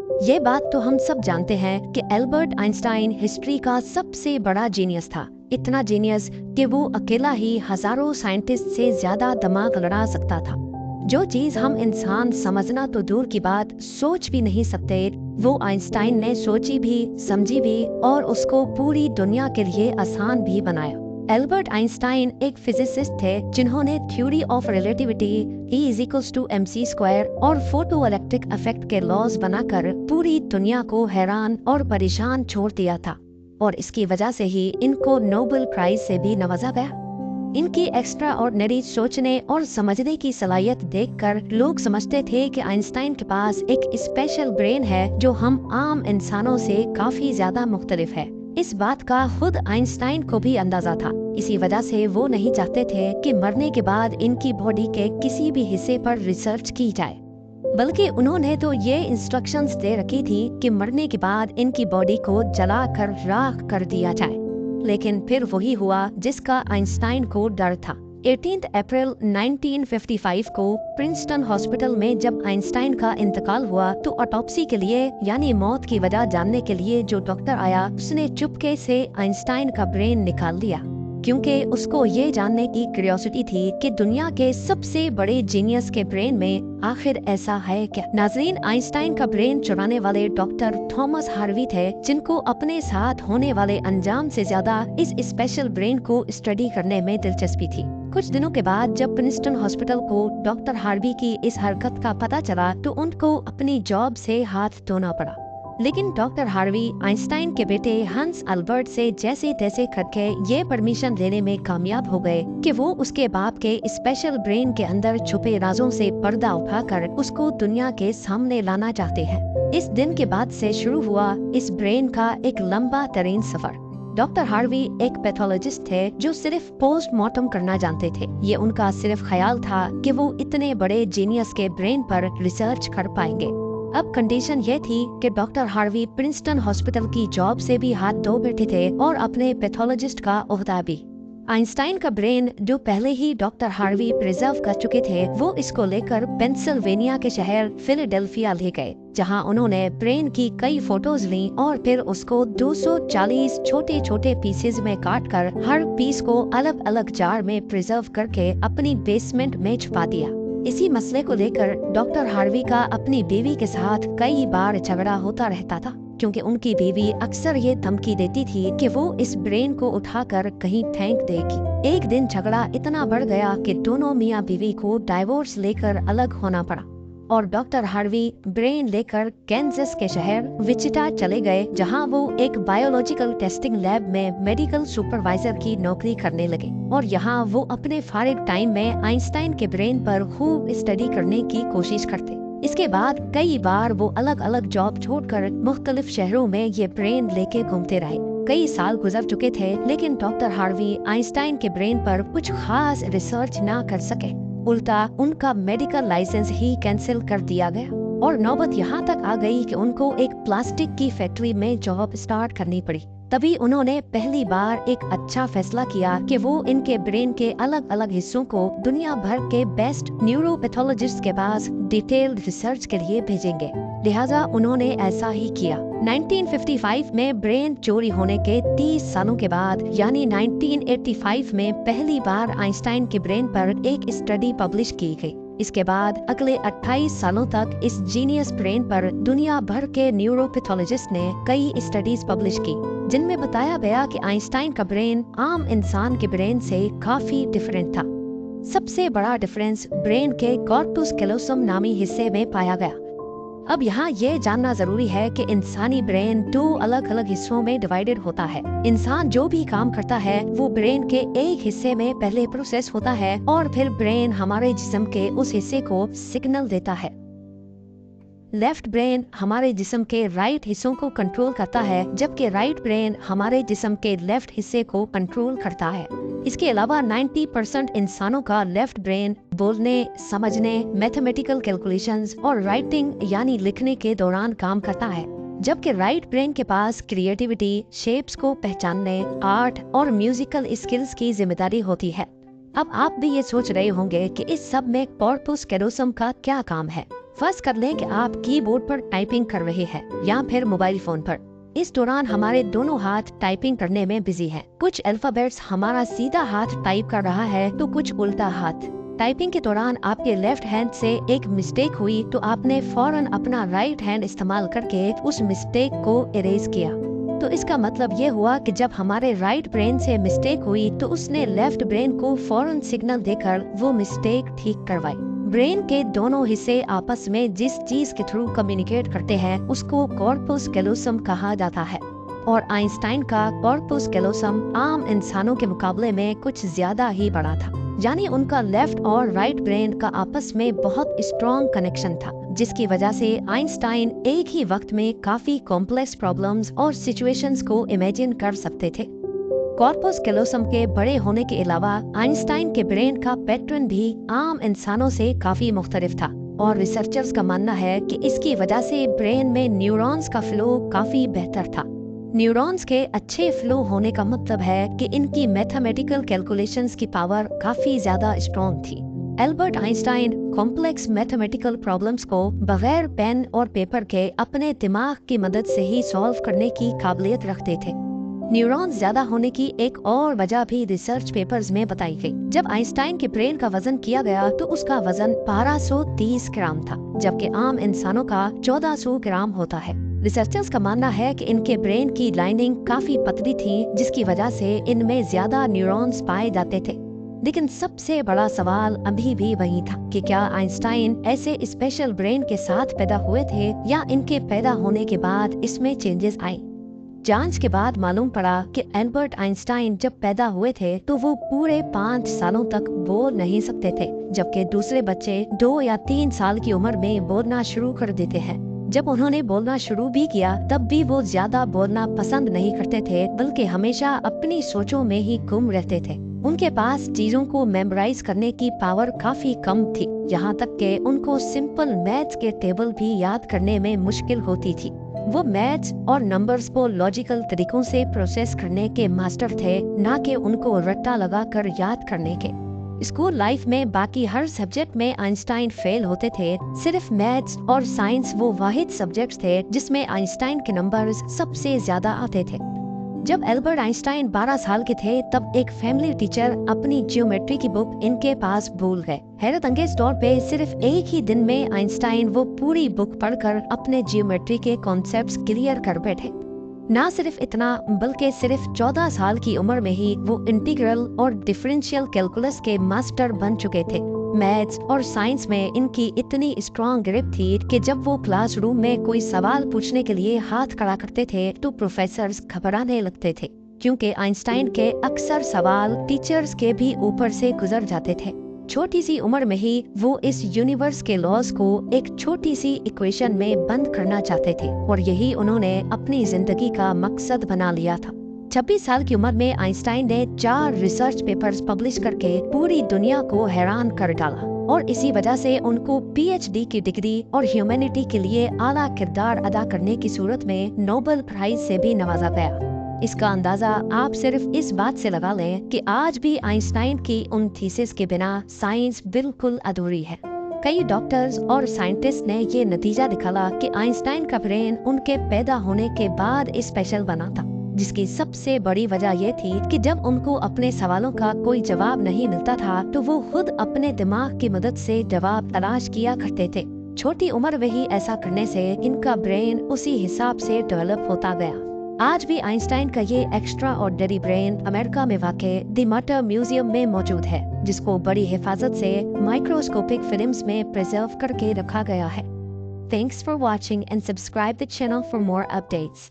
ये बात तो हम सब जानते हैं कि एल्बर्ट आइंस्टाइन हिस्ट्री का सबसे बड़ा जीनियस था। इतना जीनियस कि वो अकेला ही हजारों साइंटिस्ट से ज्यादा दिमाग लड़ा सकता था। जो चीज हम इंसान समझना तो दूर की बात, सोच भी नहीं सकते, वो आइंस्टाइन ने सोची भी, समझी भी और उसको पूरी दुनिया के लिए आसान भी बनाया। एल्बर्ट आइंस्टाइन एक फिजिसिस्ट थे जिन्होंने थ्योरी ऑफ रिलेटिविटी, E=mc² और फोटो इलेक्ट्रिक इफेक्ट के लॉज बनाकर पूरी दुनिया को हैरान और परेशान छोड़ दिया था। और इसकी वजह से ही इनको नोबेल प्राइज से भी नवाजा गया। इनकी एक्स्ट्रा ऑर्डिनरी सोचने और समझने की सलाहियत देखकर लोग समझते थे कि आइंस्टाइन के पास एक स्पेशल ब्रेन है जो हम आम इंसानों से काफी ज्यादा मुख्तलिफ है। इस बात का खुद आइंस्टाइन को भी अंदाजा था। इसी वजह से वो नहीं चाहते थे कि मरने के बाद इनकी बॉडी के किसी भी हिस्से पर रिसर्च की जाए, बल्कि उन्होंने तो ये इंस्ट्रक्शंस दे रखी थी कि मरने के बाद इनकी बॉडी को जलाकर राख कर दिया जाए। लेकिन फिर वही हुआ जिसका आइंस्टाइन को डर था। 18 अप्रैल 1955 को प्रिंसटन हॉस्पिटल में जब आइंस्टाइन का इंतकाल हुआ तो ऑटोप्सी के लिए यानी मौत की वजह जानने के लिए जो डॉक्टर आया उसने चुपके से आइंस्टाइन का ब्रेन निकाल लिया, क्योंकि उसको ये जानने की क्यूरियोसिटी थी कि दुनिया के सबसे बड़े जीनियस के ब्रेन में आखिर ऐसा है क्या। नाजरीन, आइंस्टाइन का ब्रेन चुराने वाले डॉक्टर थॉमस हार्वी थे, जिनको अपने साथ होने वाले अंजाम से ज्यादा इस स्पेशल ब्रेन को स्टडी करने में दिलचस्पी थी। कुछ दिनों के बाद जब प्रिंसटन हॉस्पिटल को डॉक्टर हार्वी की इस हरकत का पता चला तो उनको अपनी जॉब से हाथ धोना पड़ा। लेकिन डॉक्टर हार्वी आइंस्टाइन के बेटे हंस अल्बर्ट से जैसे तैसे करके ये परमिशन लेने में कामयाब हो गए कि वो उसके बाप के स्पेशल ब्रेन के अंदर छुपे राजों से पर्दा उठाकर उसको दुनिया के सामने लाना चाहते हैं। इस दिन के बाद से शुरू हुआ इस ब्रेन का एक लंबा तरीन सफर। डॉक्टर हार्वी एक पैथोलॉजिस्ट थे जो सिर्फ पोस्टमार्टम करना जानते थे। ये उनका सिर्फ ख्याल था कि वो इतने बड़े जीनियस के ब्रेन पर रिसर्च कर पाएंगे। अब कंडीशन ये थी कि डॉक्टर हार्वी प्रिंसटन हॉस्पिटल की जॉब से भी हाथ धो बैठे थे और अपने पैथोलॉजिस्ट का ओहदा भी। आइंस्टाइन का ब्रेन जो पहले ही डॉक्टर हार्वी प्रिजर्व कर चुके थे, वो इसको लेकर पेंसिल्वेनिया के शहर फिलाडेल्फिया ले गए, जहां उन्होंने ब्रेन की कई फोटोज ली और फिर उसको 240 छोटे छोटे पीसेज में काटकर हर पीस को अलग अलग जार में प्रिजर्व करके अपनी बेसमेंट में छुपा दिया। इसी मसले को लेकर डॉक्टर हार्वी का अपनी बीवी के साथ कई बार झगड़ा होता रहता था, क्योंकि उनकी बीवी अक्सर ये धमकी देती थी कि वो इस ब्रेन को उठाकर कहीं फेंक देगी। एक दिन झगड़ा इतना बढ़ गया कि दोनों मियाँ बीवी को डाइवोर्स लेकर अलग होना पड़ा और डॉक्टर हार्वी ब्रेन लेकर कैंसस के शहर विचिटा चले गए, जहां वो एक बायोलॉजिकल टेस्टिंग लैब में मेडिकल सुपरवाइजर की नौकरी करने लगे। और यहाँ वो अपने फारिग टाइम में आइंस्टाइन के ब्रेन पर खूब स्टडी करने की कोशिश करते। इसके बाद कई बार वो अलग अलग जॉब छोड़कर मुख्तलिफ शहरों में ये ब्रेन लेके घूमते रहे। कई साल गुजर चुके थे, लेकिन डॉक्टर हार्वी आइंस्टाइन के ब्रेन पर कुछ खास रिसर्च ना कर सके। उल्टा उनका मेडिकल लाइसेंस ही कैंसिल कर दिया गया और नौबत यहाँ तक आ गई कि उनको एक प्लास्टिक की फैक्ट्री में जॉब स्टार्ट करनी पड़ी। तभी उन्होंने पहली बार एक अच्छा फैसला किया कि वो इनके ब्रेन के अलग अलग हिस्सों को दुनिया भर के बेस्ट न्यूरोपैथोलॉजिस्ट के पास डिटेल्ड रिसर्च के लिए भेजेंगे। लिहाजा उन्होंने ऐसा ही किया। 1955 में ब्रेन चोरी होने के 30 सालों के बाद यानी 1985 में पहली बार आइंस्टाइन के ब्रेन पर एक स्टडी पब्लिश की गई। इसके बाद अगले 28 सालों तक इस जीनियस ब्रेन पर दुनिया भर के न्यूरोपैथोलॉजिस्ट ने कई स्टडीज पब्लिश की, जिनमें बताया गया कि आइंस्टाइन का ब्रेन आम इंसान के ब्रेन से काफी डिफरेंट था। सबसे बड़ा डिफरेंस ब्रेन के कॉर्पस कैलोसम नामी हिस्से में पाया गया। अब यहाँ ये जानना जरूरी है कि इंसानी ब्रेन 2 अलग अलग हिस्सों में डिवाइडेड होता है। इंसान जो भी काम करता है वो ब्रेन के एक हिस्से में पहले प्रोसेस होता है और फिर ब्रेन हमारे जिस्म के उस हिस्से को सिग्नल देता है। लेफ्ट ब्रेन हमारे जिस्म के राइट हिस्सों को कंट्रोल करता है, जबकि राइट ब्रेन हमारे जिस्म के लेफ्ट हिस्से को कंट्रोल करता है। इसके अलावा 90% इंसानों का लेफ्ट ब्रेन बोलने, समझने, मैथमेटिकल कैलकुलेशंस और राइटिंग यानी लिखने के दौरान काम करता है, जबकि राइट ब्रेन के पास क्रिएटिविटी, शेप्स को पहचानने, आर्ट और म्यूजिकल स्किल्स की जिम्मेदारी होती है। अब आप भी ये सोच रहे होंगे कि इस सब में कॉर्पस कैलोसम का क्या काम है। फर्स्ट कर लें कि आप कीबोर्ड पर टाइपिंग कर रहे हैं या फिर मोबाइल फोन पर। इस दौरान हमारे दोनों हाथ टाइपिंग करने में बिजी हैं। कुछ अल्फाबेट्स हमारा सीधा हाथ टाइप कर रहा है तो कुछ उल्टा हाथ। टाइपिंग के दौरान आपके लेफ्ट हैंड से एक मिस्टेक हुई तो आपने फौरन अपना राइट हैंड इस्तेमाल करके उस मिस्टेक को इरेज किया। तो इसका मतलब ये हुआ कि जब हमारे राइट ब्रेन से मिस्टेक हुई तो उसने लेफ्ट ब्रेन को फौरन सिग्नल देकर वो मिस्टेक ठीक करवाई। ब्रेन के दोनों हिस्से आपस में जिस चीज के थ्रू कम्युनिकेट करते हैं उसको कॉर्पस कैलोसम कहा जाता है। और आइंस्टाइन का कॉर्पस कैलोसम आम इंसानों के मुकाबले में कुछ ज्यादा ही बड़ा था, यानी उनका लेफ्ट और राइट ब्रेन का आपस में बहुत स्ट्रॉन्ग कनेक्शन था, जिसकी वजह से आइंस्टाइन एक ही वक्त में काफी कॉम्प्लेक्स प्रॉब्लम्स और सिचुएशंस को इमेजिन कर सकते थे। कॉर्पस कैलोसम के बड़े होने के अलावा आइंस्टाइन के ब्रेन का पैटर्न भी आम इंसानों से काफी मुख्तलिफ था और रिसर्चर्स का मानना है कि इसकी वजह से ब्रेन में न्यूरॉन्स का फ्लो काफी बेहतर था। न्यूरॉन्स के अच्छे फ्लो होने का मतलब है कि इनकी मैथमेटिकल कैलकुलेशंस की पावर काफी ज्यादा स्ट्रॉन्ग थी। Albert Einstein complex mathematical problems को बगैर पेन और पेपर के अपने दिमाग की मदद से ही सॉल्व करने की काबिलियत रखते थे। न्यूरॉन्स ज्यादा होने की एक और वजह भी रिसर्च पेपर्स में बताई गई। जब आइंस्टाइन के ब्रेन का वजन किया गया तो उसका वजन 1230 ग्राम था, जबकि आम इंसानों का 1400 ग्राम होता है। रिसर्चर्स का मानना है कि इनके ब्रेन की लाइनिंग काफी पतली थी, जिसकी वजह से इनमें ज्यादा न्यूरॉन्स पाए जाते थे। लेकिन सबसे बड़ा सवाल अभी भी वही था कि क्या आइंस्टाइन ऐसे स्पेशल ब्रेन के साथ पैदा हुए थे या इनके पैदा होने के बाद इसमें चेंजेस आए। जांच के बाद मालूम पड़ा कि एल्बर्ट आइंस्टाइन जब पैदा हुए थे तो वो पूरे 5 सालों तक बोल नहीं सकते थे, जबकि दूसरे बच्चे 2 या 3 साल की उम्र में बोलना शुरू कर देते हैं। जब उन्होंने बोलना शुरू भी किया तब भी वो ज्यादा बोलना पसंद नहीं करते थे, बल्कि हमेशा अपनी सोचों में ही गुम रहते थे। उनके पास चीजों को मेमोराइज करने की पावर काफी कम थी, यहाँ तक कि उनको सिंपल मैथ्स के टेबल भी याद करने में मुश्किल होती थी। वो मैथ्स और नंबर्स को लॉजिकल तरीकों से प्रोसेस करने के मास्टर थे, ना कि उनको रट्टा लगाकर याद करने के। स्कूल लाइफ में बाकी हर सब्जेक्ट में आइंस्टाइन फेल होते थे, सिर्फ मैथ्स और साइंस वो वाहिद सब्जेक्ट्स थे जिसमें आइंस्टाइन के नंबर्स सबसे ज्यादा आते थे। जब एल्बर्ट आइंस्टाइन 12 साल के थे तब एक फैमिली टीचर अपनी ज्योमेट्री की बुक इनके पास भूल गए। हैरत अंगेज तौर पे सिर्फ एक ही दिन में आइंस्टाइन वो पूरी बुक पढ़कर अपने ज्योमेट्री के कॉन्सेप्ट्स क्लियर कर बैठे। ना सिर्फ इतना बल्कि सिर्फ 14 साल की उम्र में ही वो इंटीग्रल और डिफरेंशियल कैलकुलस के मास्टर बन चुके थे। मैथ्स और साइंस में इनकी इतनी स्ट्रॉन्ग ग्रिप थी कि जब वो क्लासरूम में कोई सवाल पूछने के लिए हाथ खड़ा करते थे तो प्रोफेसर्स घबराने लगते थे, क्योंकि आइंस्टाइन के अक्सर सवाल टीचर्स के भी ऊपर से गुजर जाते थे। छोटी सी उम्र में ही वो इस यूनिवर्स के लॉज को एक छोटी सी इक्वेशन में बंद करना चाहते थे और यही उन्होंने अपनी जिंदगी का मकसद बना लिया था। 26 साल की उम्र में आइंस्टाइन ने 4 रिसर्च पेपर्स पब्लिश करके पूरी दुनिया को हैरान कर डाला और इसी वजह से उनको पीएचडी की डिग्री और ह्यूमैनिटी के लिए आला किरदार अदा करने की सूरत में नोबेल प्राइज से भी नवाजा गया। इसका अंदाजा आप सिर्फ इस बात से लगा लें कि आज भी आइंस्टाइन की उन थीसिस के बिना साइंस बिल्कुल अधूरी है। कई डॉक्टर्स और साइंटिस्ट ने ये नतीजा निकाला कि आइंस्टाइन का ब्रेन उनके पैदा होने के बाद स्पेशल बना था, जिसकी सबसे बड़ी वजह यह थी कि जब उनको अपने सवालों का कोई जवाब नहीं मिलता था तो वो खुद अपने दिमाग की मदद से जवाब तलाश किया करते थे। छोटी उम्र में ही ऐसा करने से इनका ब्रेन उसी हिसाब से डेवलप होता गया। आज भी आइंस्टाइन का ये एक्स्ट्रा ऑर्डिनरी ब्रेन अमेरिका में वाक़े द मटर म्यूजियम में मौजूद है, जिसको बड़ी हिफाजत से माइक्रोस्कोपिक फिल्म्स में प्रिजर्व करके रखा गया है। Thanks for watching and subscribe the channel for more updates.